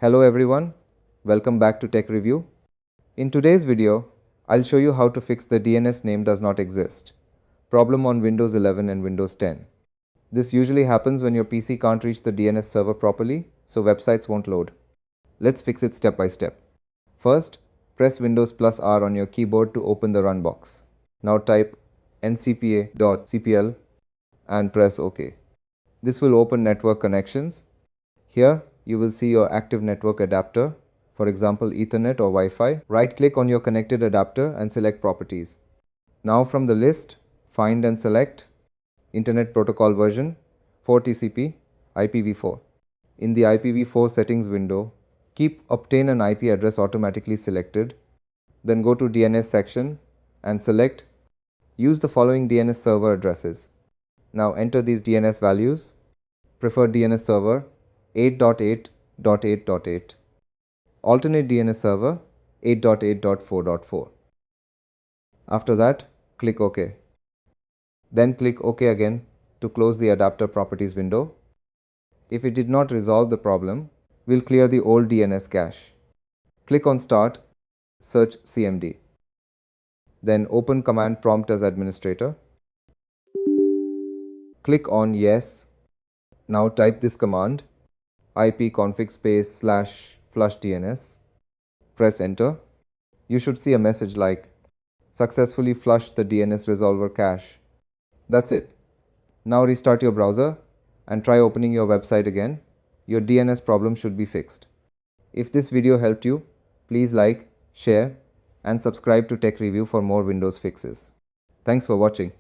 Hello everyone, welcome back to Tech Review. In today's video, I'll show you how to fix the DNS name does not exist problem on Windows 11 and Windows 10. This usually happens when your PC can't reach the DNS server properly, so websites won't load. Let's fix it step by step. First, press Windows plus R on your keyboard to open the run box. Now type ncpa.cpl and press OK. This will open network connections. Here, you will see your active network adapter, for example Ethernet or Wi-Fi. Right-click on your connected adapter and select Properties. Now from the list, find and select Internet Protocol version 4 TCP IPv4. In the IPv4 settings window, keep Obtain an IP address automatically selected. Then go to DNS section and select Use the following DNS server addresses. Now enter these DNS values. Preferred DNS server 8.8.8.8. Alternate DNS server 8.8.4.4. After that, click OK. Then click OK again to close the adapter properties window. If it did not resolve the problem, we'll clear the old DNS cache. Click on Start, search CMD. Then open command prompt as administrator. Click on Yes. Now type this command ipconfig /flushdns. Press enter. You should see a message like successfully flushed the DNS resolver cache. That's it. Now restart your browser and try opening your website again. Your DNS problem should be fixed. If this video helped you, please like, share, and subscribe to Tech Review for more Windows fixes. Thanks for watching.